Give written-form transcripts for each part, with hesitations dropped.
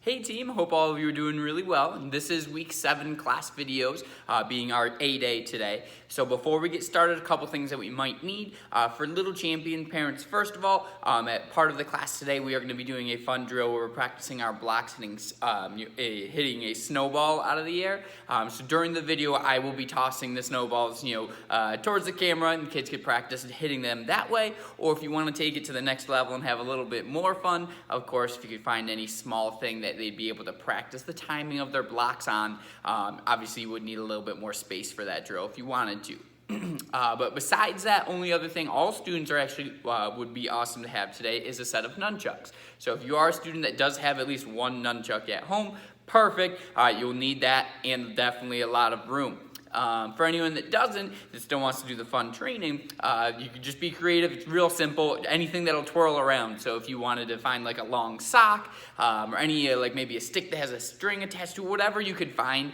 Hey team, hope all of you are doing really well. And this is week 7 class videos, being our A day today. So before we get started, a couple things that we might need. For Little Champion parents, first of all, at part of the class today, we are going to be doing a fun drill where we're practicing our blocks hitting a snowball out of the air. So during the video, I will be tossing the snowballs, towards the camera, and the kids could practice hitting them that way. Or if you want to take it to the next level and have a little bit more fun, of course, if you could find any small thing that they'd be able to practice the timing of their blocks on. Obviously, you would need a little bit more space for that drill if you wanted to. But besides that, only other thing all students are actually would be awesome to have today is a set of nunchucks. So if you are a student that does have at least one nunchuck at home, perfect. You'll need that and definitely a lot of room. For anyone that doesn't, that still wants to do the fun training, you can just be creative. It's real simple. Anything that'll twirl around. So if you wanted to find like a long sock, or any like maybe a stick that has a string attached to it, whatever you could find,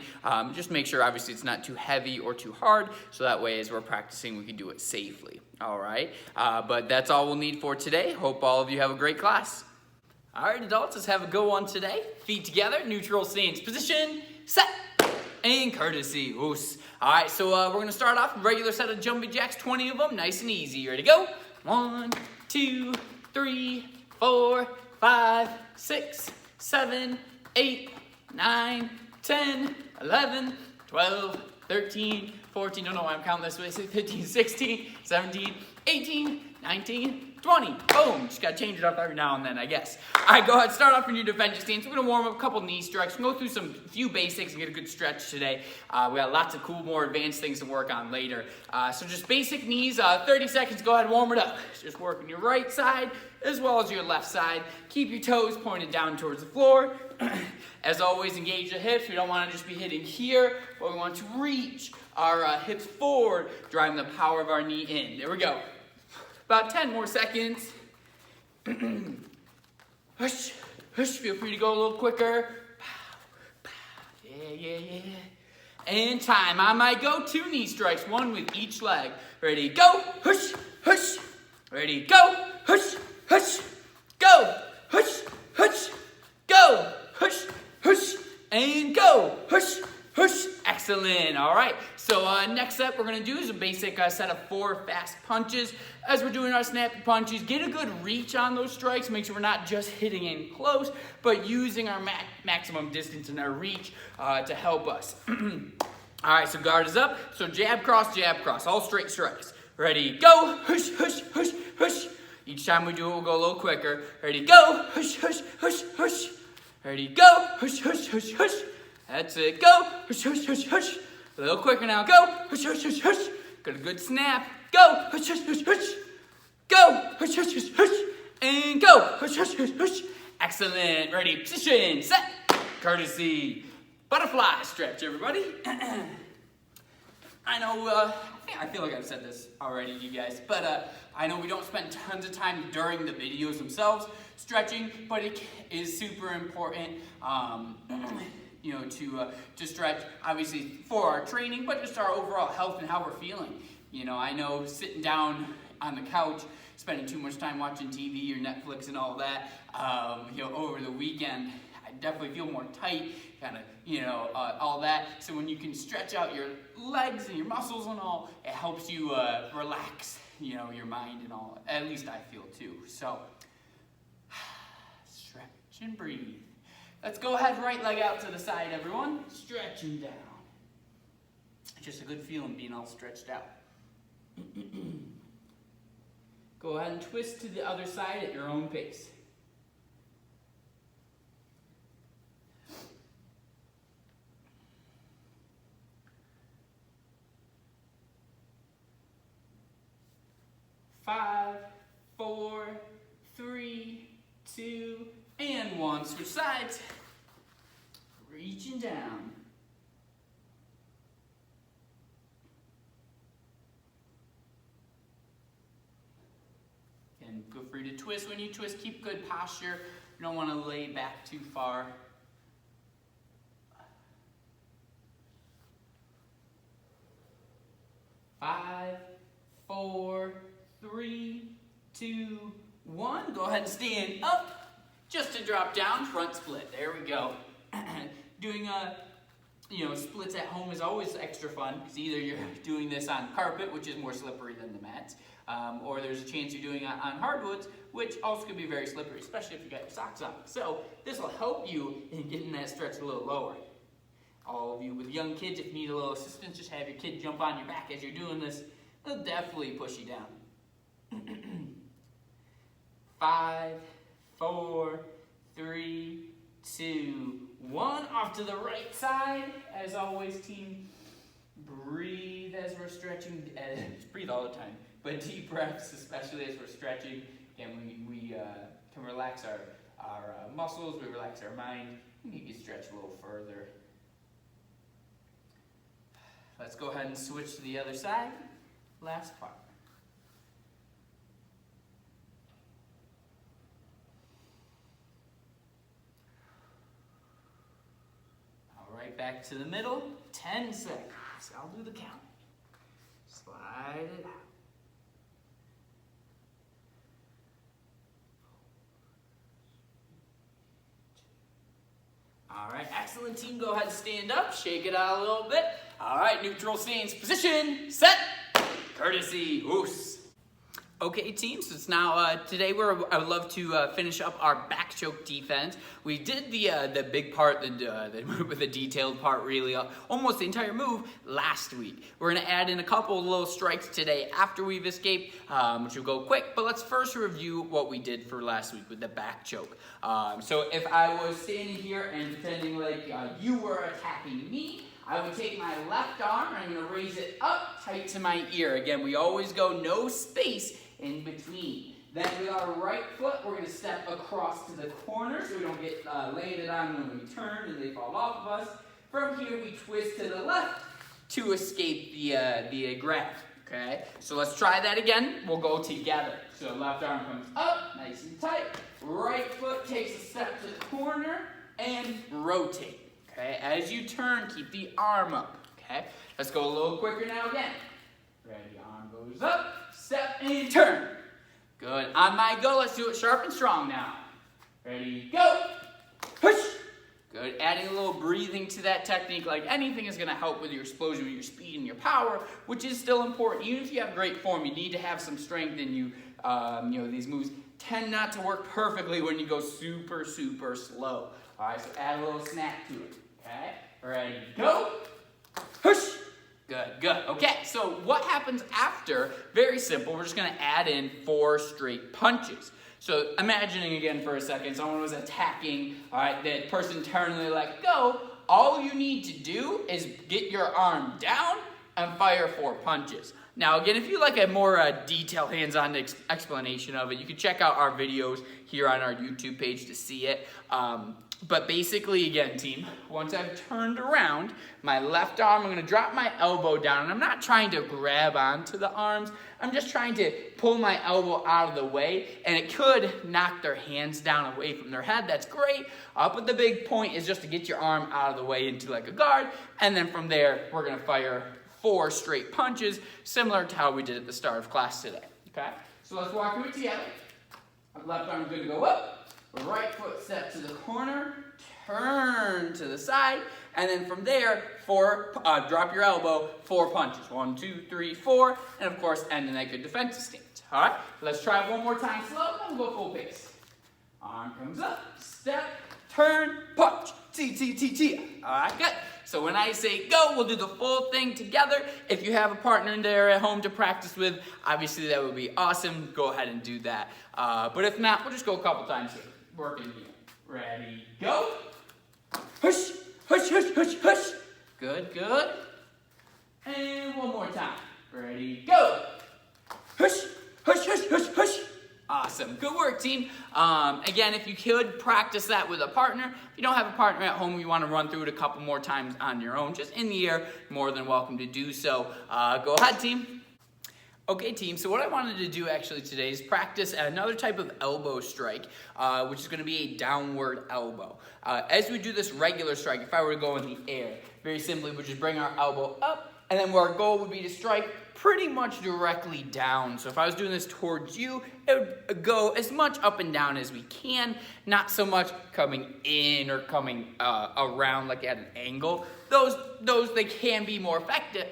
just make sure obviously it's not too heavy or too hard. So that way as we're practicing, we can do it safely. All right. But that's all we'll need for today. Hope all of you have a great class. All right, adults, let's have a go on today. Feet together, neutral stance position, set. And courtesy. Oos. All right, so we're going to start off with a regular set of jumping jacks, 20 of them, nice and easy. Ready to go? 1, 2, 3, 4, 5, 6, 7, 8, 9, 10, 11, 12, 13, 14, don't know why I'm counting this way, 15, 16, 17, 18, 19, 20. Boom. Just got to change it up every now and then, I guess. All right, go ahead. Start off in your defensive stance. We're going to warm up a couple knee stretches. We'll go through some few basics and get a good stretch today. We got lots of cool, more advanced things to work on later. So just basic knees, 30 seconds. Go ahead and warm it up. Just working your right side as well as your left side. Keep your toes pointed down towards the floor. As always, engage the hips. We don't want to just be hitting here, but we want to reach our hips forward, driving the power of our knee in. There we go. About 10 more seconds. Hush, hush. Feel free to go a little quicker. Yeah. And time. On my go, 2 knee strikes, 1 with each leg. Ready, go. Hush, hush. Ready, go. Hush, hush. Go. Hush, hush. Go. Hush, hush. And go. Hush, hush. Excellent. All right. So next up we're going to do is a basic set of 4 fast punches. As we're doing our snappy punches, get a good reach on those strikes. Make sure we're not just hitting in close, but using our maximum distance and our reach to help us. All right, so guard is up. So jab, cross, all straight strikes. Ready, go. Hush, hush, hush, hush. Each time we do it, we'll go a little quicker. Ready, go. Hush, hush, hush, hush. Ready, go. Hush, hush, hush, hush. That's it. Go. Hush, hush, hush, hush. A little quicker now. Go. Hush, hush, hush, hush. Got a good snap. Go. Hush, hush, hush, hush. Go. Hush, hush, hush, hush. And go. Hush, hush, hush, hush. Excellent. Ready. Position. Set. Courtesy. Butterfly stretch, everybody. I know, I feel like I've said this already to you guys, but I know we don't spend tons of time during the videos themselves stretching, but it is super important, to stretch, obviously, for our training, but just our overall health and how we're feeling. I know sitting down on the couch, spending too much time watching TV or Netflix and all that, over the weekend, I definitely feel more tight, kind of, all that. So when you can stretch out your legs and your muscles and all, it helps you relax, your mind and all. At least I feel too. So, stretch and breathe. Let's go ahead, right leg out to the side, everyone. Stretching down. It's just a good feeling being all stretched out. Go ahead and twist to the other side at your own pace. Five, 4, 3, 2, and 1. Switch sides. Reaching down. And feel free to twist. When you twist, keep good posture. You don't want to lay back too far. 5, 4, 3, 2, 1. Go ahead and stand up. just to drop down, front split. There we go. Doing splits at home is always extra fun, because either you're doing this on carpet, which is more slippery than the mats, or there's a chance you're doing it on hardwoods, which also can be very slippery, especially if you got your socks on. So this will help you in getting that stretch a little lower. All of you with young kids, if you need a little assistance, just have your kid jump on your back as you're doing this. It'll definitely push you down. 5, 4, 3, 2, 1. Off to the right side. As always, team, breathe as we're stretching. Breathe all the time, but deep breaths, especially as we're stretching. Again, we can relax our muscles, we relax our mind, and you can stretch a little further. Let's go ahead and switch to the other side. Last part. All right, back to the middle. 10 seconds. I'll do the count. Slide it out. All right, excellent, team. Go ahead and stand up, shake it out a little bit. All right, neutral stance, position, set, courtesy, oos. Okay, team, so it's now, today I would love to finish up our back choke defense. We did the big part, the detailed part really, almost the entire move last week. We're gonna add in a couple of little strikes today after we've escaped, which will go quick, but let's first review what we did for last week with the back choke. So if I was standing here and pretending like you were attacking me, I would take my left arm and I'm going to raise it up tight to my ear. Again, we always go no space in between. Then with our right foot, we're going to step across to the corner so we don't get landed on when we turn and they fall off of us. From here, we twist to the left to escape the grab. Okay, so let's try that again. We'll go together. So left arm comes up, nice and tight. Right foot takes a step to the corner and rotate. Okay, as you turn, keep the arm up. Okay, let's go a little quicker now again. Ready, arm goes up, step and turn. Good. On my go, let's do it sharp and strong now. Ready, go. Push. Good. Adding a little breathing to that technique, like anything, is going to help with your explosion, with your speed and your power, which is still important. Even if you have great form, you need to have some strength in you. These moves tend not to work perfectly when you go super, super slow. All right, so add a little snap to it. Okay, ready, go, push. Good, good. Okay, so what happens after? Very simple. We're just going to add in 4 straight punches. So imagining again for a second, someone was attacking, all right, that person turned and they let go. All you need to do is get your arm down and fire 4 punches. Now again, if you like a more detailed hands-on explanation of it, you can check out our videos here on our YouTube page to see it. But basically, again, team, once I've turned around, my left arm, I'm going to drop my elbow down. And I'm not trying to grab onto the arms. I'm just trying to pull my elbow out of the way. And it could knock their hands down away from their head. That's great. But the big point is just to get your arm out of the way into like a guard. And then from there, we're going to fire 4 straight punches, similar to how we did at the start of class today. Okay? So let's walk through it together. Left arm good to go up. Right foot step to the corner, turn to the side, and then from there, drop your elbow, 4 punches. 1, 2, 3, 4, and of course, end in that good defensive stance. All right, let's try it one more time slow, and we'll go full pace. Arm comes up, step, turn, punch, T. All right, good. So when I say go, we'll do the full thing together. If you have a partner in there at home to practice with, obviously that would be awesome. Go ahead and do that. But if not, we'll just go a couple times here. Working here. Ready, go. Hush, hush, hush, hush, hush. Good, good. And one more time. Ready, go. Hush, hush, hush, hush, hush. Awesome. Good work, team. Again, if you could practice that with a partner. If you don't have a partner at home, you want to run through it a couple more times on your own, just in the air, more than welcome to do so. Go ahead, team. Okay, team, so what I wanted to do actually today is practice another type of elbow strike, which is going to be a downward elbow. As we do this regular strike, if I were to go in the air, very simply, we just bring our elbow up, and then our goal would be to strike pretty much directly down. So if I was doing this towards you, it would go as much up and down as we can, not so much coming in or coming around like at an angle. Those they can be more effective,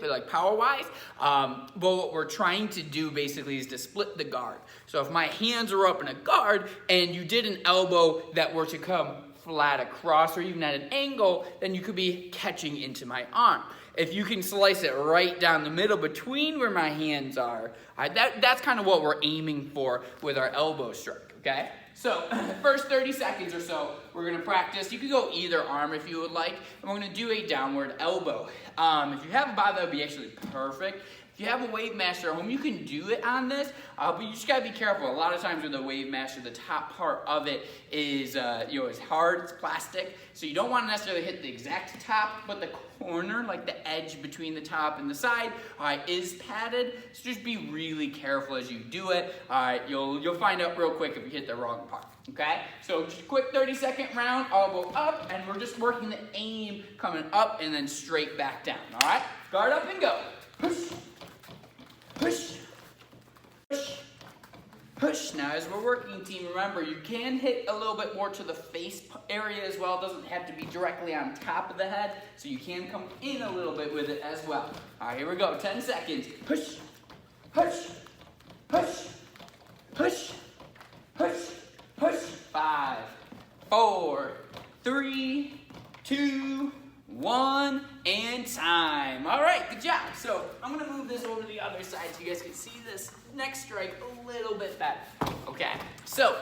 but like power-wise. But what we're trying to do basically is to split the guard. So if my hands are up in a guard and you did an elbow that were to come flat across or even at an angle, then you could be catching into my arm. If you can slice it right down the middle between where my hands are, that's kind of what we're aiming for with our elbow strike, okay? So, first 30 seconds or so, we're gonna practice. You can go either arm if you would like, and we're gonna do a downward elbow. If you have a bar, that would be actually perfect. If you have a Wave Master at home, you can do it on this, but you just gotta be careful. A lot of times with the Wave Master, the top part of it is, is hard, it's plastic, so you don't want to necessarily hit the exact top, but the corner, like the edge between the top and the side, is padded. So just be really careful as you do it. You'll find out real quick if you hit the wrong part. Okay, so just a quick 30-second round, elbow up, and we're just working the aim coming up and then straight back down. All right, guard up and go. Push. Push, push, push. Now as we're working, team, remember you can hit a little bit more to the face area as well. It doesn't have to be directly on top of the head, so you can come in a little bit with it as well. All right, here we go, 10 seconds. Push, push, push, push, push, push. 5, 4, 3, 2, 1, and time. All right, good job. So I'm gonna move this over to the other side so you guys can see this next strike a little bit better. Okay, so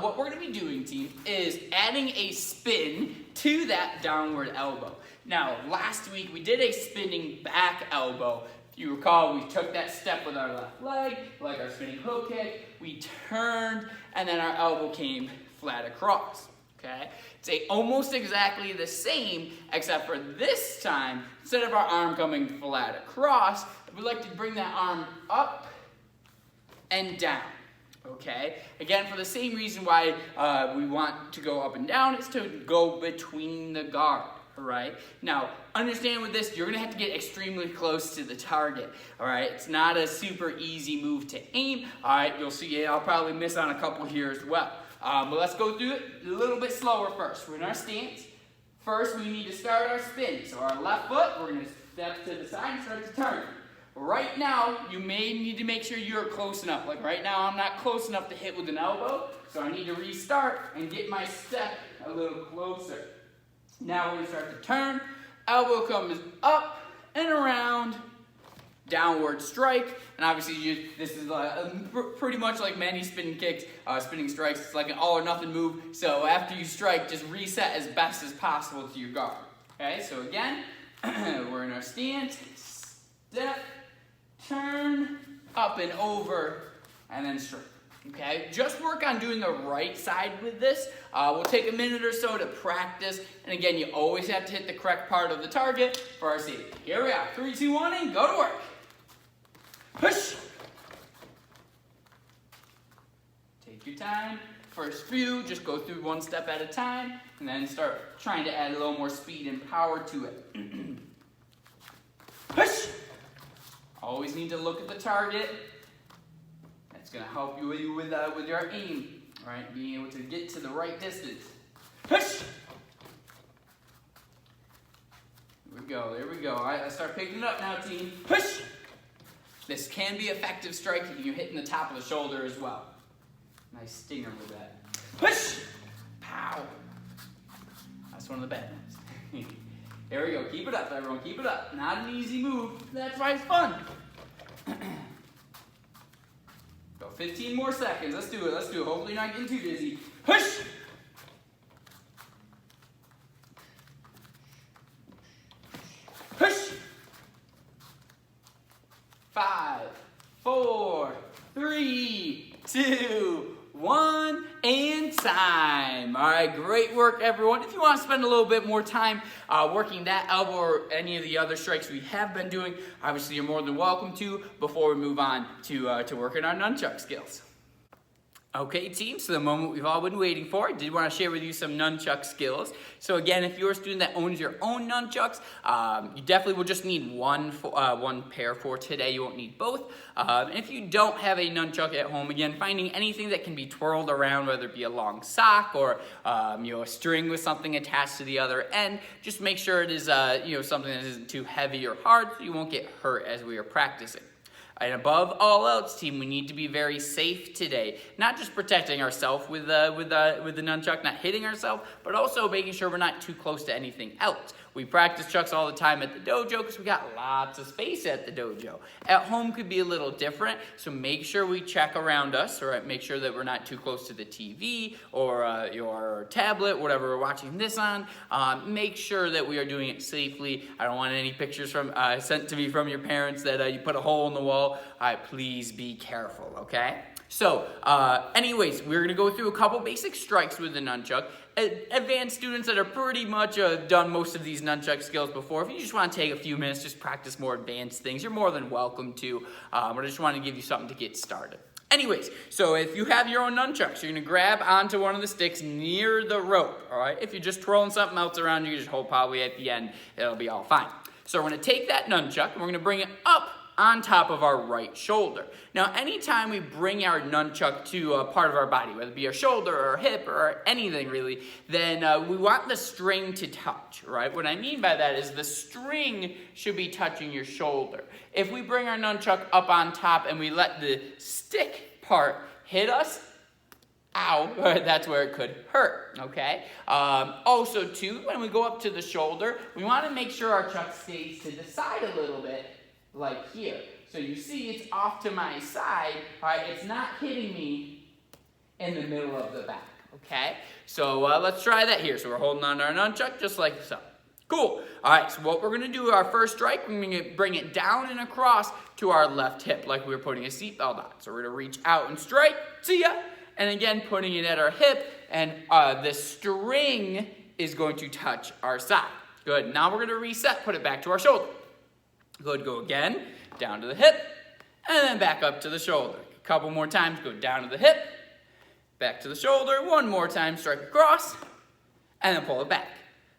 what we're gonna be doing, team, is adding a spin to that downward elbow. Now, last week we did a spinning back elbow. If you recall, we took that step with our left leg, like our spinning hook kick, we turned, and then our elbow came flat across. Okay, it's almost exactly the same, except for this time, instead of our arm coming flat across, we like to bring that arm up and down. Okay, again, for the same reason why we want to go up and down, is to go between the guard. All right, now understand with this, you're gonna have to get extremely close to the target. All right, it's not a super easy move to aim. All right, you'll see I'll probably miss on a couple here as well. But let's go through it a little bit slower first. We're in our stance. First, we need to start our spin. So our left foot, we're going to step to the side and start to turn. Right now, you may need to make sure you're close enough. Like right now, I'm not close enough to hit with an elbow, so I need to restart and get my step a little closer. Now we're going to start to turn. Elbow comes up and around. Downward strike, and obviously this is pretty much like many spinning kicks, spinning strikes. It's like an all or nothing move. So after you strike, just reset as best as possible to your guard. Okay, so again, we're in our stance, step, turn, up and over, and then strike. Okay, just work on doing the right side with this. We'll take a minute or so to practice, and again, you always have to hit the correct part of the target for our safety. Here we are, 3, 2, 1, and go to work. Push. Take your time. First few, just go through one step at a time, and then start trying to add a little more speed and power to it. Push. Always need to look at the target. That's going to help you with your aim, right? Being able to get to the right distance. Push. There we go. There we go. All right, let's start picking it up now, team. Push. This can be effective strike if you're hitting the top of the shoulder as well. Nice stinger with that. Push! Pow! That's one of the bad ones. There we go. Keep it up, everyone. Keep it up. Not an easy move. That's why it's fun. Go 15 more seconds. Let's do it. Let's do it. Hopefully you're not getting too dizzy. Push! Push! 5, 4, 3, 2, 1, and time. All right, great work, everyone. If you want to spend a little bit more time working that elbow or any of the other strikes we have been doing, obviously you're more than welcome to before we move on to working our nunchuck skills. Okay, team, so the moment we've all been waiting for, I did want to share with you some nunchuck skills. So again, if you're a student that owns your own nunchucks, you definitely will just need one pair for today. You won't need both. And if you don't have a nunchuck at home, again, finding anything that can be twirled around, whether it be a long sock or a string with something attached to the other end, just make sure it is something that isn't too heavy or hard, so you won't get hurt as we are practicing. And above all else, team, we need to be very safe today. Not just protecting ourselves with the nunchuck, not hitting ourselves, but also making sure we're not too close to anything else. We practice chucks all the time at the dojo because we got lots of space at the dojo. At home could be a little different, so make sure we check around us, or make sure that we're not too close to the TV or your tablet, whatever we're watching this on. Make sure that we are doing it safely. I don't want any pictures sent to me from your parents that you put a hole in the wall. All right, please be careful, okay? So, anyways, we're going to go through a couple basic strikes with the nunchuck. Advanced students that are pretty much done most of these nunchuck skills before, if you just want to take a few minutes, just practice more advanced things, you're more than welcome to. But I just want to give you something to get started. Anyways, so if you have your own nunchucks, you're going to grab onto one of the sticks near the rope, all right? If you're just twirling something else around, you just hold probably at the end. It'll be all fine. So we're going to take that nunchuck, and we're going to bring it up on top of our right shoulder. Now, anytime we bring our nunchuck to a part of our body, whether it be our shoulder or our hip or anything really, then we want the string to touch, right? What I mean by that is the string should be touching your shoulder. If we bring our nunchuck up on top and we let the stick part hit us, ow, that's where it could hurt, okay? Also, too, when we go up to the shoulder, we want to make sure our chuck stays to the side a little bit, like here. So you see it's off to my side, all right? It's not hitting me in the middle of the back, okay? So let's try that here. So we're holding on to our nunchuck just like so. Cool. All right, so what we're going to do, our first strike, we're going to bring it down and across to our left hip like we were putting a seatbelt on. So we're going to reach out and strike, see ya, and again putting it at our hip, and the string is going to touch our side. Good. Now we're going to reset, put it back to our shoulder. Good, go again, down to the hip, and then back up to the shoulder. A couple more times, go down to the hip, back to the shoulder, one more time, strike across, and then pull it back.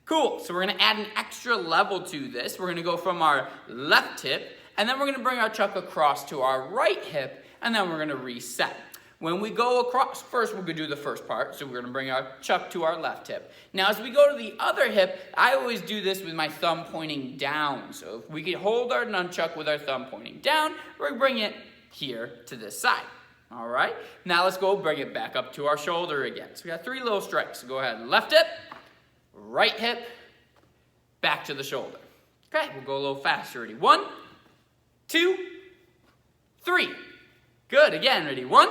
Cool, so we're gonna add an extra level to this. We're gonna go from our left hip, and then we're gonna bring our chuck across to our right hip, and then we're gonna reset. When we go across, first we're going to do the first part, so we're going to bring our chuck to our left hip. Now as we go to the other hip, I always do this with my thumb pointing down. So if we can hold our nunchuck with our thumb pointing down, we're going to bring it here to this side. All right, now let's go bring it back up to our shoulder again. So we got 3 little strikes. So go ahead, left hip, right hip, back to the shoulder. Okay, we'll go a little faster. Ready? 1, 2, 3. Good, again, ready? 1,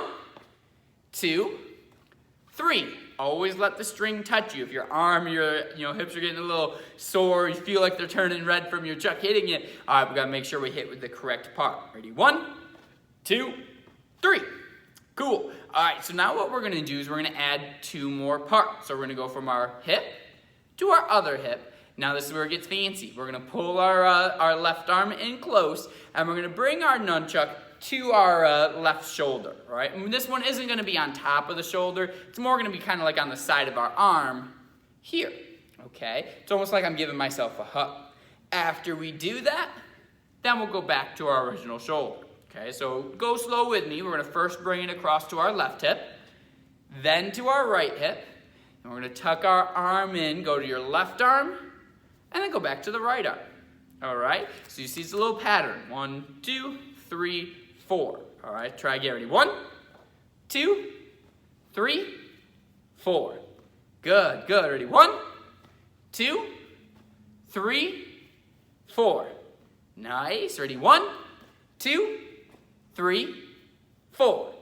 2, 3. Always let the string touch you. If your arm, your hips are getting a little sore, you feel like they're turning red from your chuck hitting it, all right, we gotta make sure we hit with the correct part. Ready? 1, 2, 3. Cool. All right, so now what we're gonna do is we're gonna add 2 more parts. So we're gonna go from our hip to our other hip. Now this is where it gets fancy. We're gonna pull our left arm in close, and we're gonna bring our nunchuck to our left shoulder, right? And this one isn't going to be on top of the shoulder. It's more going to be kind of like on the side of our arm here, okay? It's almost like I'm giving myself a hug. After we do that, then we'll go back to our original shoulder, okay? So go slow with me. We're going to first bring it across to our left hip, then to our right hip, and we're going to tuck our arm in, go to your left arm, and then go back to the right arm, all right? So you see it's a little pattern. 1, 2, 3, 4. All right, try again. Ready? 1, 2, 3, 4. Good, good. Ready? 1, 2, 3, 4. Nice. Ready? 1, 2, 3, 4.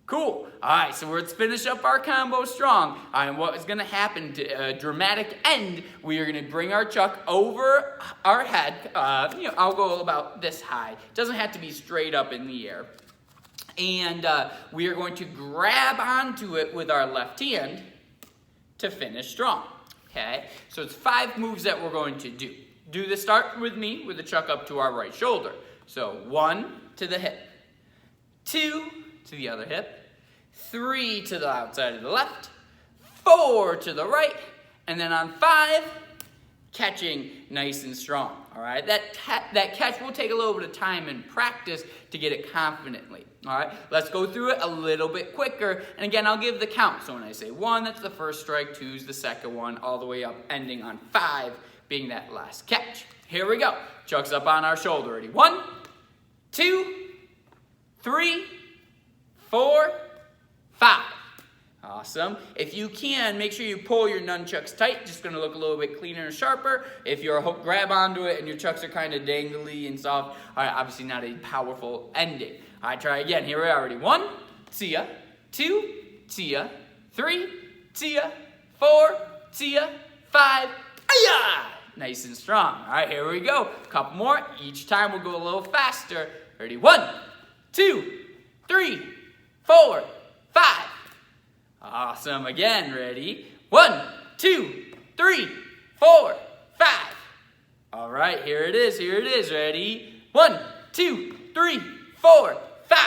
Cool. All right, so let's finish up our combo strong. And what is going to happen to a dramatic end, we are going to bring our chuck over our head. I'll go about this high. It doesn't have to be straight up in the air. And we are going to grab onto it with our left hand to finish strong. Okay? So it's 5 moves that we're going to do. Do the start with me with the chuck up to our right shoulder. So 1 to the hip, 2 to the other hip, 3 to the outside of the left, 4 to the right, and then on 5, catching nice and strong. All right, that catch will take a little bit of time and practice to get it confidently. All right, let's go through it a little bit quicker. And again, I'll give the count. So when I say 1, that's the first strike, 2 is the second one, all the way up, ending on 5 being that last catch. Here we go. Chuck's up on our shoulder. Ready? 1, 2, 3, 4, 5. Awesome. If you can, make sure you pull your nunchucks tight. Just going to look a little bit cleaner and sharper. If you're grab onto it and your chucks are kind of dangly and soft, all right, obviously not a powerful ending. All right, try again. Here we are. Ready? 1, see ya. 2, see ya. 3, see ya. 4, see ya. 5, ayah! Nice and strong. All right, here we go. Couple more. Each time we'll go a little faster. Ready? 1, 2, 3, 4, 5. Awesome. Again, ready? 1, 2, 3, 4, 5. All right, here it is. Here it is. Ready? 1, 2, 3, 4, 5.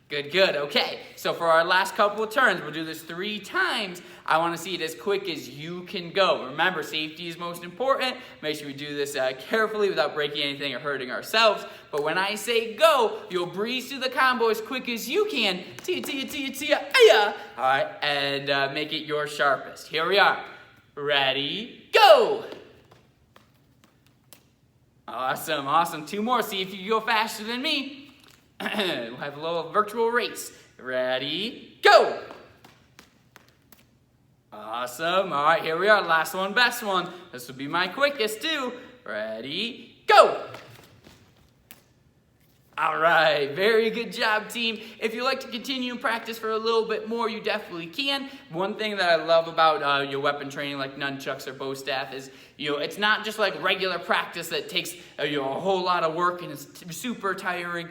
Good, good. Okay, so for our last couple of turns, we'll do this 3 times. I want to see it as quick as you can go. Remember, safety is most important. Make sure we do this carefully without breaking anything or hurting ourselves. But when I say go, you'll breeze through the combo as quick as you can. Tia, tia, tia, tia, aya. All right, and make it your sharpest. Here we are. Ready, go. Awesome, awesome. 2 more. See if you can go faster than me. We'll have a little virtual race. Ready, go. Awesome. All right, here we are. Last one, best one. This will be my quickest too. Ready, go. All right, very good job, team. If you'd like to continue and practice for a little bit more, you definitely can. One thing that I love about your weapon training like nunchucks or bow staff is, it's not just like regular practice that takes a whole lot of work and it's super tiring.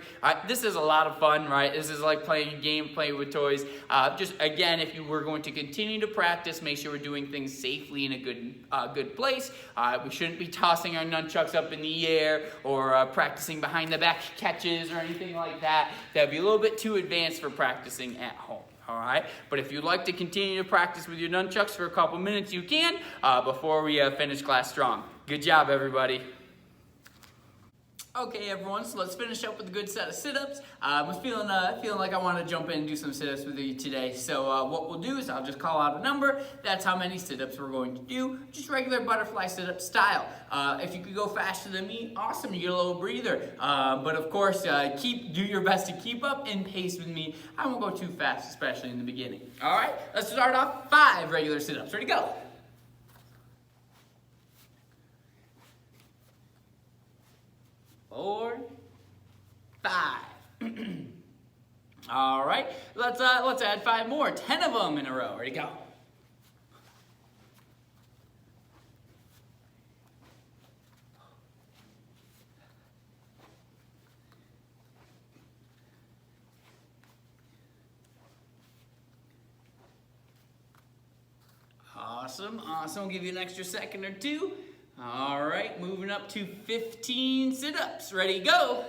This is a lot of fun, right? This is like playing a game, playing with toys. Just again, if you were going to continue to practice, make sure we're doing things safely in a good place. We shouldn't be tossing our nunchucks up in the air or practicing behind the back catches or anything like that. That'd be a little bit too advanced for practicing at home. All right, but if you'd like to continue to practice with your nunchucks for a couple minutes, you can before we finish class strong. Good job, everybody. Okay, everyone, so let's finish up with a good set of sit-ups. I was feeling like I want to jump in and do some sit-ups with you today. So what we'll do is I'll just call out a number. That's how many sit-ups we're going to do. Just regular butterfly sit-up style. If you could go faster than me, awesome, you get a little breather. But of course, do your best to keep up in pace with me. I won't go too fast, especially in the beginning. All right, let's start off 5 regular sit-ups. Ready, go. 4, 5. All right, let's add 5 more. 10 of them in a row. Ready, go. Awesome, awesome. I'll give you an extra second or 2. All right, moving up to 15 sit-ups. Ready, go.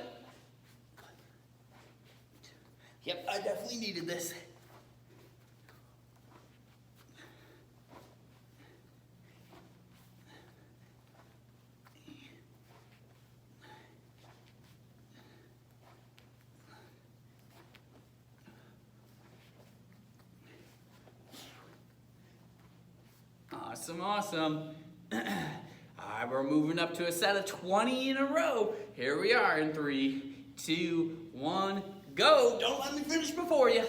Yep, I definitely needed this. Awesome, awesome. All right, we're moving up to a set of 20 in a row. Here we are in 3, 2, 1, go. Don't let me finish before you.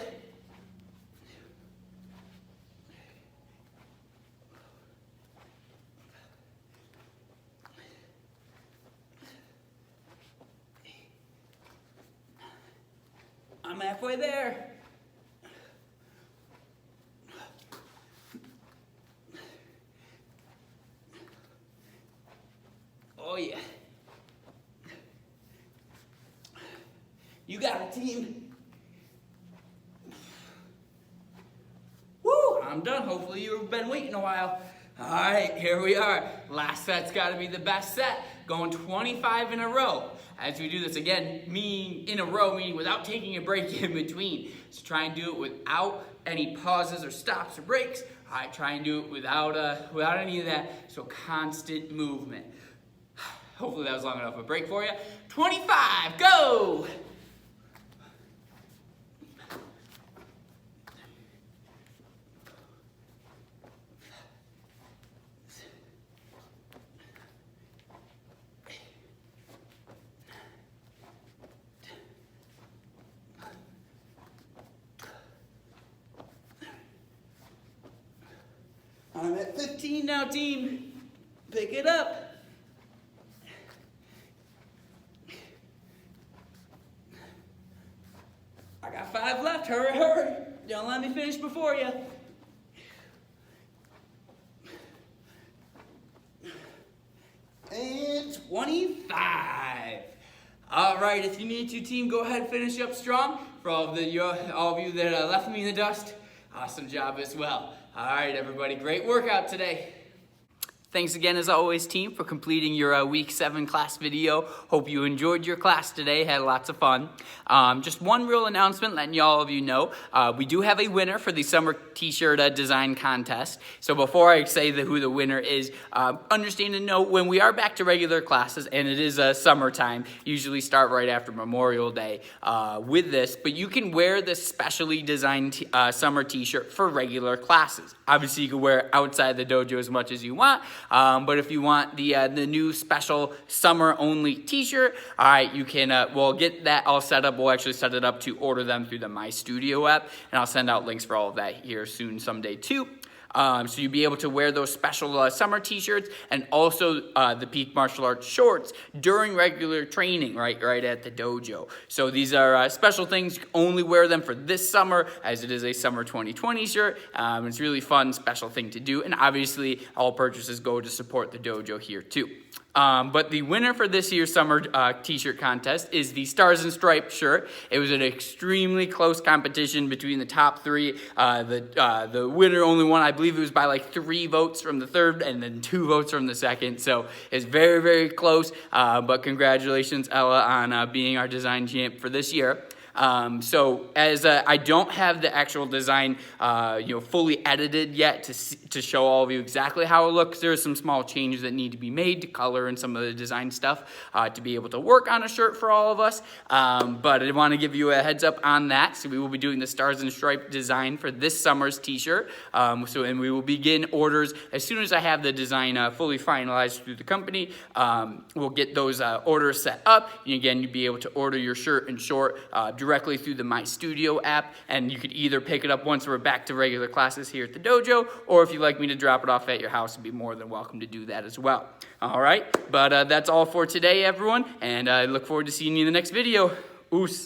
I'm halfway there. Oh yeah. You got it, team. Woo, I'm done. Hopefully you've been waiting a while. All right, here we are. Last set's got to be the best set. Going 25 in a row. As we do this again, meaning in a row, meaning without taking a break in between. So try and do it without any pauses or stops or breaks. All right, try and do it without any of that. So constant movement. Hopefully that was long enough of a break for you. 25, go! I'm at 15 now, team. Pick it up. I got 5 left. Hurry, hurry. Don't let me finish before you. And 25. All right, if you need to, team, go ahead and finish up strong. For all of you that left me in the dust, awesome job as well. All right, everybody, great workout today. Thanks again, as always, team, for completing your Week 7 class video. Hope you enjoyed your class today, had lots of fun. Just one real announcement, letting all of you know, we do have a winner for the summer t-shirt design contest. So before I say who the winner is, understand and know when we are back to regular classes, and it is summertime, usually start right after Memorial Day with this, but you can wear this specially designed summer t-shirt for regular classes. Obviously, you can wear it outside the dojo as much as you want, but if you want the new special summer-only t-shirt, all right, you can, we'll get that all set up. We'll actually set it up to order them through the My Studio app, and I'll send out links for all of that here soon someday too. So you'll be able to wear those special summer t-shirts and also the Peak Martial Arts shorts during regular training right at the dojo. So these are special things. Only wear them for this summer, as it is a summer 2020 shirt. It's a really fun, special thing to do. And obviously, all purchases go to support the dojo here too. But the winner for this year's summer t-shirt contest is the Stars and Stripes shirt. It was an extremely close competition between the top 3. The winner only won, I believe it was by like 3 votes from the third and then 2 votes from the second. So it's very, very close. But congratulations, Ella, on being our design champ for this year. So as I don't have the actual design, fully edited yet to show all of you exactly how it looks. There are some small changes that need to be made to color and some of the design stuff to be able to work on a shirt for all of us. But I want to give you a heads up on that. So we will be doing the Stars and Stripes design for this summer's t-shirt. And we will begin orders as soon as I have the design fully finalized through the company. We'll get those orders set up. And again, you'll be able to order your shirt and short directly through the My Studio app, and you could either pick it up once we're back to regular classes here at the dojo, or if you'd like me to drop it off at your house, you'd be more than welcome to do that as well. All right, but that's all for today, everyone, and I look forward to seeing you in the next video. Oos.